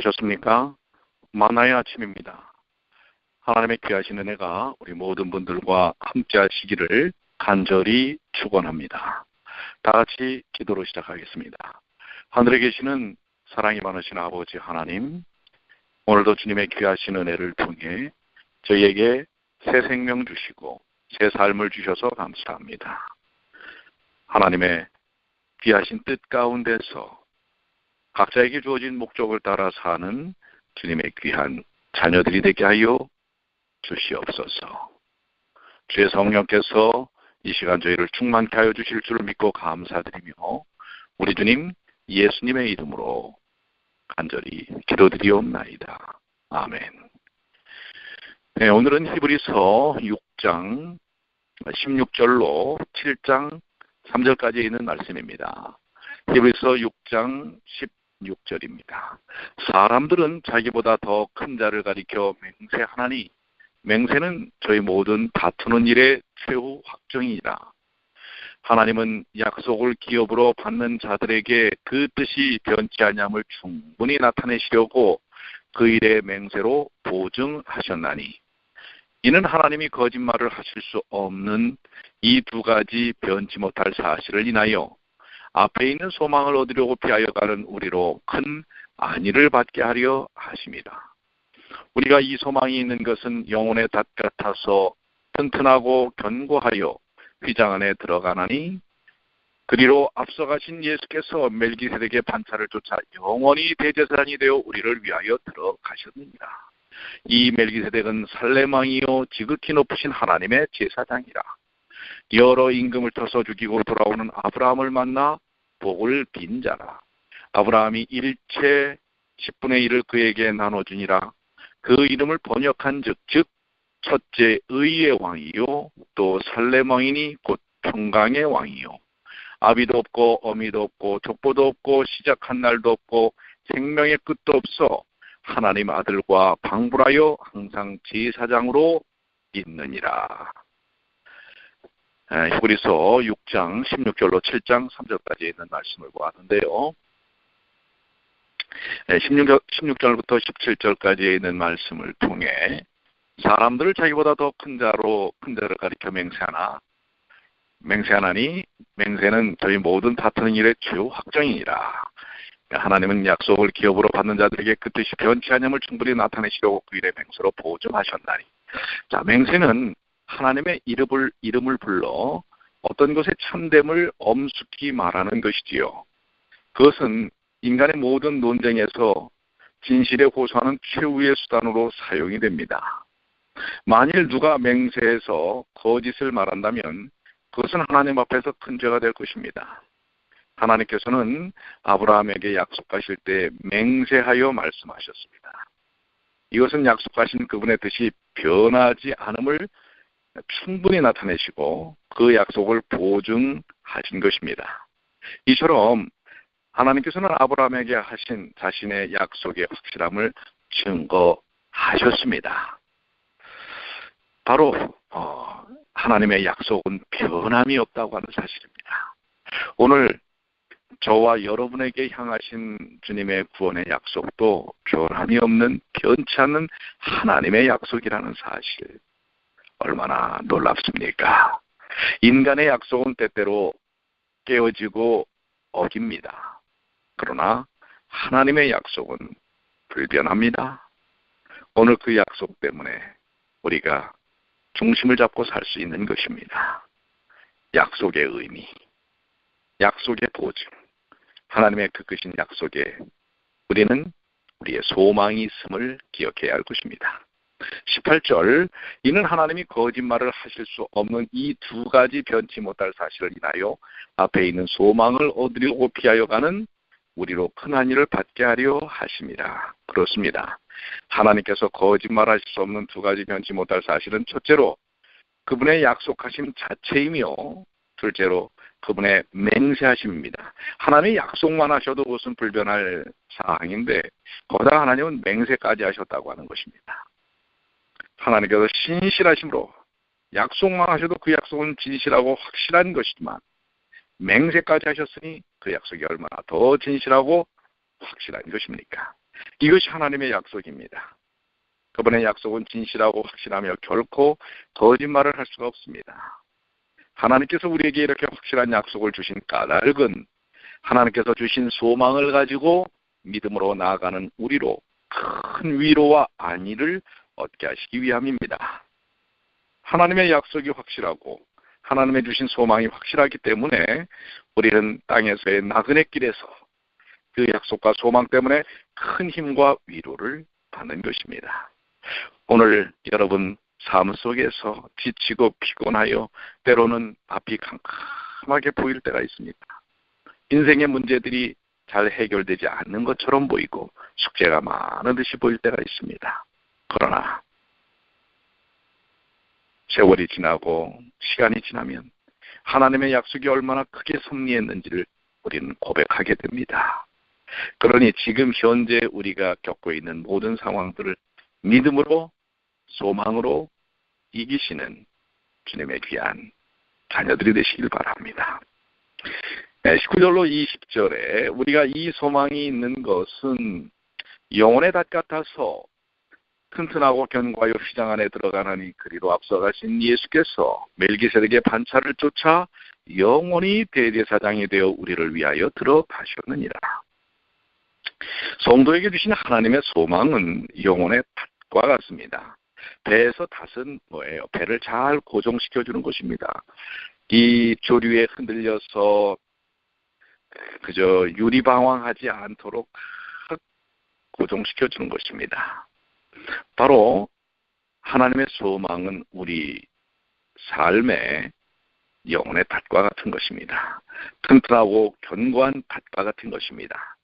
안녕하셨습니까? 만나의 아침입니다. 하나님의 귀하신 은혜가 우리 모든 분들과 함께 하시기를 간절히 축원합니다. 다 같이 기도로 시작하겠습니다. 하늘에 계시는 사랑이 많으신 아버지 하나님, 오늘도 주님의 귀하신 은혜를 통해 저희에게 새 생명 주시고 새 삶을 주셔서 감사합니다. 하나님의 귀하신 뜻 가운데서 각자에게 주어진 목적을 따라 사는 주님의 귀한 자녀들이 되게 하여 주시옵소서. 주의 성령께서 이 시간 저희를 충만케 하여 주실 줄을 믿고 감사드리며 우리 주님 예수님의 이름으로 간절히 기도드리옵나이다. 아멘. 네, 오늘은 히브리서 6장 16절로 7장 3절까지 있는 말씀입니다. 히브리서 6장 16절입니다. 사람들은 자기보다 더 큰 자를 가리켜 맹세하나니 맹세는 저희 모든 다투는 일의 최후 확정이니라. 하나님은 약속을 기업으로 받는 자들에게 그 뜻이 변치 아니함을 충분히 나타내시려고 그 일의 맹세로 보증하셨나니 이는 하나님이 거짓말을 하실 수 없는 이 두 가지 변치 못할 사실을 인하여 앞에 있는 소망을 얻으려고 피하여 가는 우리로 큰 안위를 받게 하려 하심이라. 우리가 이 소망이 있는 것은 영혼의 닷 같아서 튼튼하고 견고하여 휘장 안에 들어가나니 그리로 앞서가신 예수께서 멜기세덱의 반차를 쫓아 영원히 대제사장이 되어 우리를 위하여 들어가셨느니라. 이 멜기세덱은 살렘왕이요 지극히 높으신 하나님의 제사장이라. 여러 임금을 터서 죽이고 돌아오는 아브라함을 만나 복을 빈 자라. 아브라함이 일체 10분의 1을 그에게 나눠주니라. 그 이름을 번역한 즉 첫째 의의 왕이요 또 살렘 왕이니 곧 평강의 왕이요 아비도 없고 어미도 없고 족보도 없고 시작한 날도 없고 생명의 끝도 없어 하나님 아들과 방불하여 항상 제사장으로 있느니라. 히브리서 6장 16절로 7장 3절까지 있는 말씀을 보았는데요. 16절부터 17절까지 있는 말씀을 통해 사람들을 자기보다 더 큰 자를 가리켜 맹세하나니 맹세는 저희 모든 다투는 일의 최후 확정이니라. 하나님은 약속을 기업으로 받는 자들에게 그 뜻이 변치 아니함을 충분히 나타내시려고 그 일의 맹세로 보증하셨나니. 자, 맹세는 하나님의 이름을 불러 어떤 것의 참됨을 엄숙히 말하는 것이지요. 그것은 인간의 모든 논쟁에서 진실에 호소하는 최후의 수단으로 사용이 됩니다. 만일 누가 맹세해서 거짓을 말한다면 그것은 하나님 앞에서 큰 죄가 될 것입니다. 하나님께서는 아브라함에게 약속하실 때 맹세하여 말씀하셨습니다. 이것은 약속하신 그분의 뜻이 변하지 않음을 충분히 나타내시고 그 약속을 보증하신 것입니다. 이처럼 하나님께서는 아브라함에게 하신 자신의 약속의 확실함을 증거하셨습니다. 바로 하나님의 약속은 변함이 없다고 하는 사실입니다. 오늘 저와 여러분에게 향하신 주님의 구원의 약속도 변함이 없는 변치 않는 하나님의 약속이라는 사실, 얼마나 놀랍습니까? 인간의 약속은 때때로 깨어지고 어깁니다. 그러나 하나님의 약속은 불변합니다. 오늘 그 약속 때문에 우리가 중심을 잡고 살 수 있는 것입니다. 약속의 의미, 약속의 보증, 하나님의 그 크신 약속에 우리는 우리의 소망이 있음을 기억해야 할 것입니다. 18절, 이는 하나님이 거짓말을 하실 수 없는 이 두 가지 변치 못할 사실을 인하여 앞에 있는 소망을 얻으려고 피하여 가는 우리로 큰 안위를 받게 하려 하심이라. 그렇습니다. 하나님께서 거짓말하실 수 없는 두 가지 변치 못할 사실은 첫째로 그분의 약속하심 자체이며 둘째로 그분의 맹세하심입니다. 하나님이 약속만 하셔도 그것은 불변할 사항인데 거기다 하나님은 맹세까지 하셨다고 하는 것입니다. 하나님께서 신실하심으로 약속만 하셔도 그 약속은 진실하고 확실한 것이지만 맹세까지 하셨으니 그 약속이 얼마나 더 진실하고 확실한 것입니까? 이것이 하나님의 약속입니다. 그분의 약속은 진실하고 확실하며 결코 거짓말을 할 수가 없습니다. 하나님께서 우리에게 이렇게 확실한 약속을 주신 까닭은 하나님께서 주신 소망을 가지고 믿음으로 나아가는 우리로 큰 위로와 안위를 얻게 하시기 위함입니다. 하나님의 약속이 확실하고 하나님의 주신 소망이 확실하기 때문에 우리는 땅에서의 나그네 길에서 그 약속과 소망 때문에 큰 힘과 위로를 받는 것입니다. 오늘 여러분 삶 속에서 지치고 피곤하여 때로는 앞이 캄캄하게 보일 때가 있습니다. 인생의 문제들이 잘 해결되지 않는 것처럼 보이고 숙제가 많은 듯이 보일 때가 있습니다. 그러나 세월이 지나고 시간이 지나면 하나님의 약속이 얼마나 크게 섭리했는지를 우리는 고백하게 됩니다. 그러니 지금 현재 우리가 겪고 있는 모든 상황들을 믿음으로 소망으로 이기시는 주님의 귀한 자녀들이 되시길 바랍니다. 19절로 20절에 우리가 이 소망이 있는 것은 영혼의 닷 같아서 튼튼하고 견고하여 휘장 안에 들어가나니 그리로 앞서가신 예수께서 멜기세덱의 반차를 쫓아 영원히 대제사장이 되어 우리를 위하여 들어가셨느니라. 성도에게 주신 하나님의 소망은 영혼의 닷과 같습니다. 배에서 닷은 뭐예요? 배를 잘 고정시켜주는 것입니다. 이 조류에 흔들려서 그저 유리방황하지 않도록 고정시켜주는 것입니다. 바로 하나님의 소망은 우리 삶의 영혼의 닷과 같은 것입니다. 튼튼하고 견고한 닷과 같은 것입니다.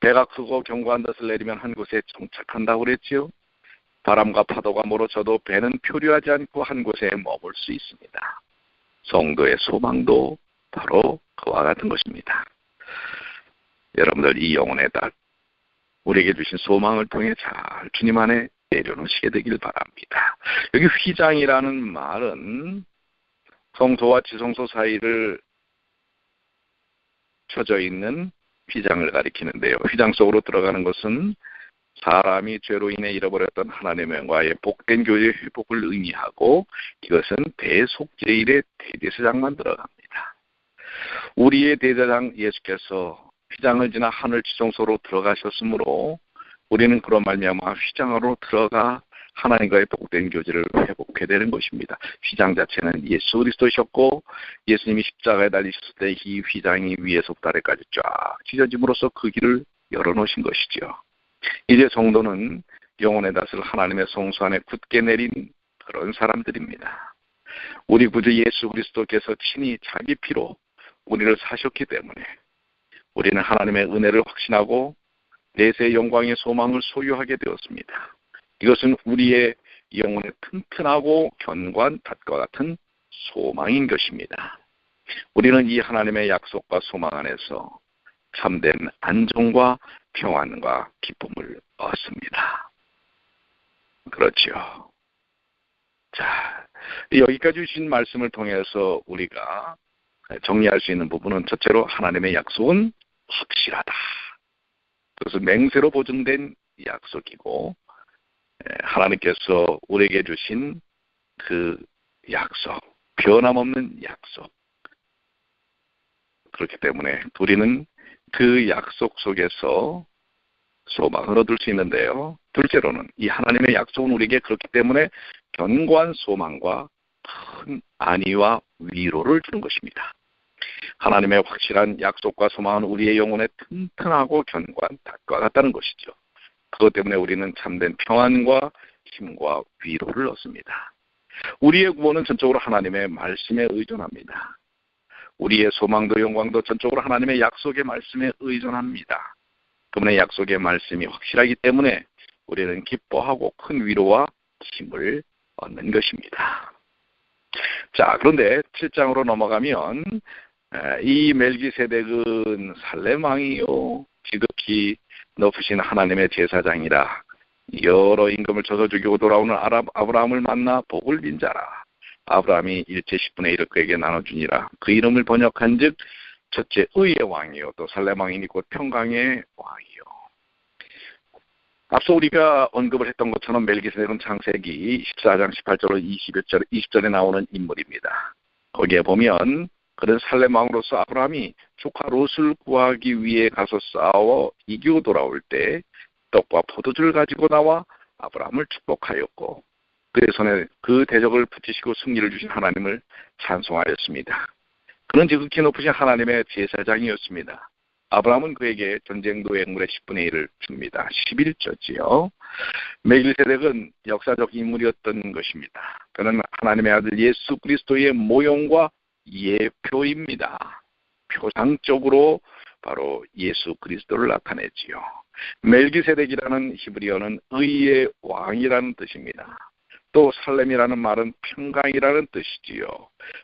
배가 크고 견고한 닷을 내리면 한 곳에 정착한다고 그랬지요. 바람과 파도가 몰아쳐도 배는 표류하지 않고 한 곳에 머물 수 있습니다. 성도의 소망도 바로 그와 같은 것입니다. 여러분들 이 영혼의 닷, 우리에게 주신 소망을 통해 잘 주님 안에 내려놓으시게 되길 바랍니다. 여기 휘장이라는 말은 성소와 지성소 사이를 쳐져 있는 휘장을 가리키는데요. 휘장 속으로 들어가는 것은 사람이 죄로 인해 잃어버렸던 하나님과의 복된 교제의 회복을 의미하고 이것은 대속제일의 대제사장만 들어갑니다. 우리의 대제사장 예수께서 휘장을 지나 하늘 지성소로 들어가셨으므로 우리는 그런 말미암아 휘장으로 들어가 하나님과의 복된 교제를 회복해야 되는 것입니다. 휘장 자체는 예수 그리스도셨고 예수님이 십자가에 달리셨을 때 이 휘장이 위에서부터 아래까지 쫙 찢어짐으로써 그 길을 열어놓으신 것이죠. 이제 성도는 영혼의 닷을 하나님의 성소 안에 굳게 내린 그런 사람들입니다. 우리 구주 예수 그리스도께서 친히 자기 피로 우리를 사셨기 때문에 우리는 하나님의 은혜를 확신하고 내세의 영광의 소망을 소유하게 되었습니다. 이것은 우리의 영혼의 튼튼하고 견고한 닷과 같은 소망인 것입니다. 우리는 이 하나님의 약속과 소망 안에서 참된 안정과 평안과 기쁨을 얻습니다. 그렇죠. 자, 여기까지 주신 말씀을 통해서 우리가 정리할 수 있는 부분은 첫째로 하나님의 약속은 확실하다. 그것은 맹세로 보증된 약속이고 하나님께서 우리에게 주신 그 약속, 변함없는 약속. 그렇기 때문에 우리는 그 약속 속에서 소망을 얻을 수 있는데요. 둘째로는 이 하나님의 약속은 우리에게 그렇기 때문에 견고한 소망과 큰 안위와 위로를 주는 것입니다. 하나님의 확실한 약속과 소망은 우리의 영혼에 튼튼하고 견고한 닷과 같다는 것이죠. 그것 때문에 우리는 참된 평안과 힘과 위로를 얻습니다. 우리의 구원은 전적으로 하나님의 말씀에 의존합니다. 우리의 소망도 영광도 전적으로 하나님의 약속의 말씀에 의존합니다. 그분의 약속의 말씀이 확실하기 때문에 우리는 기뻐하고 큰 위로와 힘을 얻는 것입니다. 자, 그런데 7장으로 넘어가면 이 멜기세덱은 살렘 왕이요 지극히 높으신 하나님의 제사장이라 여러 임금을 쳐서 죽이고 돌아오는 아브라함을 만나 복을 빈 자라. 아브라함이 일제 10분의 1을 그에게 나눠주니라. 그 이름을 번역한 즉 첫째 의의 왕이요 또 살렘 왕이니 곧 평강의 왕이요. 앞서 우리가 언급을 했던 것처럼 멜기세덱은 창세기 14장 18절로 20절에 나오는 인물입니다. 거기에 보면 그는 살렘 왕으로서 아브라함이 조카 롯을 구하기 위해 가서 싸워 이기고 돌아올 때 떡과 포도주를 가지고 나와 아브라함을 축복하였고 그의 손에 그 대적을 붙이시고 승리를 주신 하나님을 찬송하였습니다. 그는 지극히 높으신 하나님의 제사장이었습니다. 아브라함은 그에게 전쟁 노획물의 10분의 1을 줍니다. 11조지요. 멜기세덱은 역사적 인물이었던 것입니다. 그는 하나님의 아들 예수 그리스도의 모형과 예표입니다. 표상적으로 바로 예수 그리스도를 나타냈지요. 멜기세덱이라는 히브리어는 의의 왕이라는 뜻입니다. 또 살렘이라는 말은 평강이라는 뜻이지요.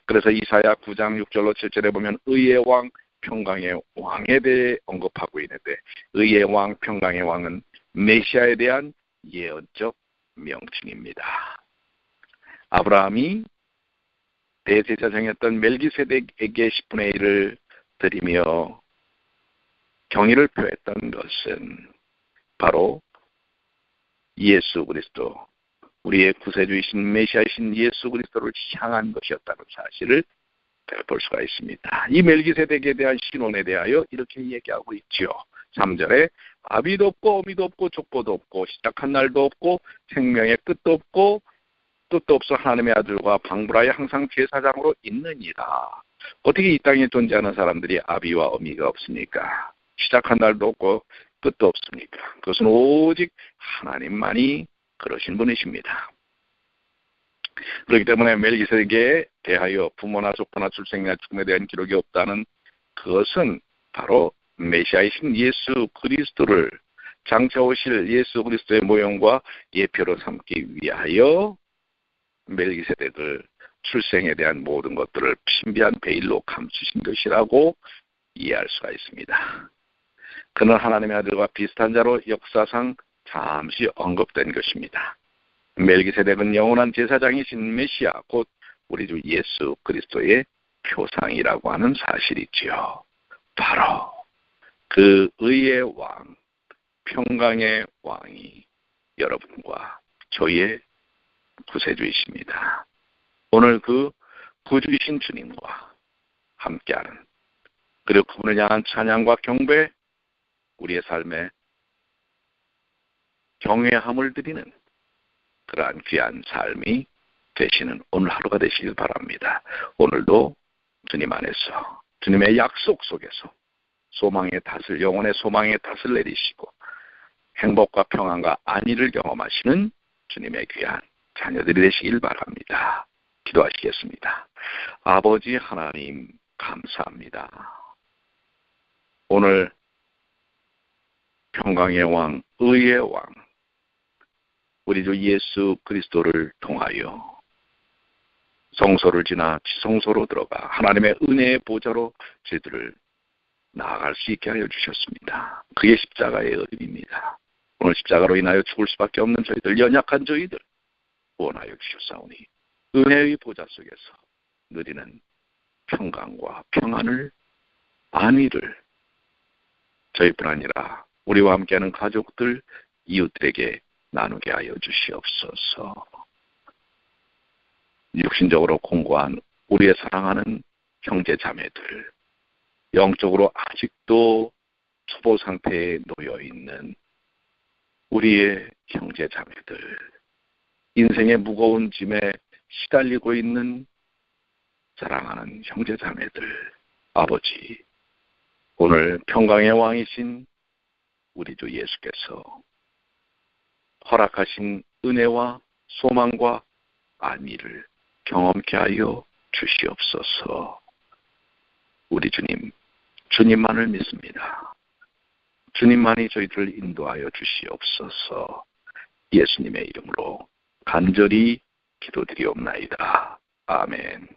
그래서 이사야 9장 6절로 7절에 보면 의의 왕, 평강의 왕에 대해 언급하고 있는데 의의 왕, 평강의 왕은 메시아에 대한 예언적 명칭입니다. 아브라함이 대제사장이었던 멜기세덱에게 10분의 1을 드리며 경의를 표했던 것은 바로 예수 그리스도, 우리의 구세주이신 메시아이신 예수 그리스도를 향한 것이었다는 사실을 볼 수가 있습니다. 이 멜기세덱에 대한 신원에 대하여 이렇게 얘기하고 있지요. 3절에 아비도 없고 어미도 없고 족보도 없고 시작한 날도 없고 생명의 끝도 없고 뜻도 없어 하나님의 아들과 방불하여 항상 제사장으로 있느니라. 어떻게 이 땅에 존재하는 사람들이 아비와 어미가 없습니까? 시작한 날도 없고 끝도 없습니까? 그것은 오직 하나님만이 그러신 분이십니다. 그렇기 때문에 멜기세덱에 대하여 부모나 족보나 출생이나 죽음에 대한 기록이 없다는 그것은 바로 메시아이신 예수 그리스도를 장차 오실 예수 그리스도의 모형과 예표로 삼기 위하여 멜기세덱을 출생에 대한 모든 것들을 신비한 베일로 감추신 것이라고 이해할 수가 있습니다. 그는 하나님의 아들과 비슷한 자로 역사상 잠시 언급된 것입니다. 멜기세덱은 영원한 제사장이신 메시아 곧 우리 주 예수 그리스도의 표상이라고 하는 사실이지요. 바로 그 의의 왕, 평강의 왕이 여러분과 저희의 구세주이십니다. 오늘 그 구주이신 주님과 함께하는 그리고 그분을 향한 찬양과 경배, 우리의 삶에 경외함을 드리는 그러한 귀한 삶이 되시는 오늘 하루가 되시길 바랍니다. 오늘도 주님 안에서 주님의 약속 속에서 소망의 탓을 영혼의 소망의 탓을 내리시고 행복과 평안과 안위를 경험하시는 주님의 귀한 자녀들이 되시길 바랍니다. 기도하시겠습니다. 아버지 하나님 감사합니다. 오늘 평강의 왕, 의의 왕, 우리 주 예수 그리스도를 통하여 성소를 지나 지성소로 들어가 하나님의 은혜의 보좌로 저희들을 나아갈 수 있게 하여 주셨습니다. 그게 십자가의 의미입니다. 오늘 십자가로 인하여 죽을 수밖에 없는 저희들, 연약한 저희들 구원하여 주셨사오니 은혜의 보좌 속에서 누리는 평강과 평안을, 안위를 저희뿐 아니라 우리와 함께하는 가족들, 이웃들에게 나누게 하여 주시옵소서. 육신적으로 공고한 우리의 사랑하는 형제 자매들, 영적으로 아직도 초보 상태에 놓여 있는 우리의 형제 자매들, 인생의 무거운 짐에 시달리고 있는 사랑하는 형제 자매들, 아버지, 오늘 평강의 왕이신 우리 주 예수께서 허락하신 은혜와 소망과 안위를 경험케 하여 주시옵소서. 우리 주님, 주님만을 믿습니다. 주님만이 저희들을 인도하여 주시옵소서. 예수님의 이름으로 간절히 기도드리옵나이다. 아멘.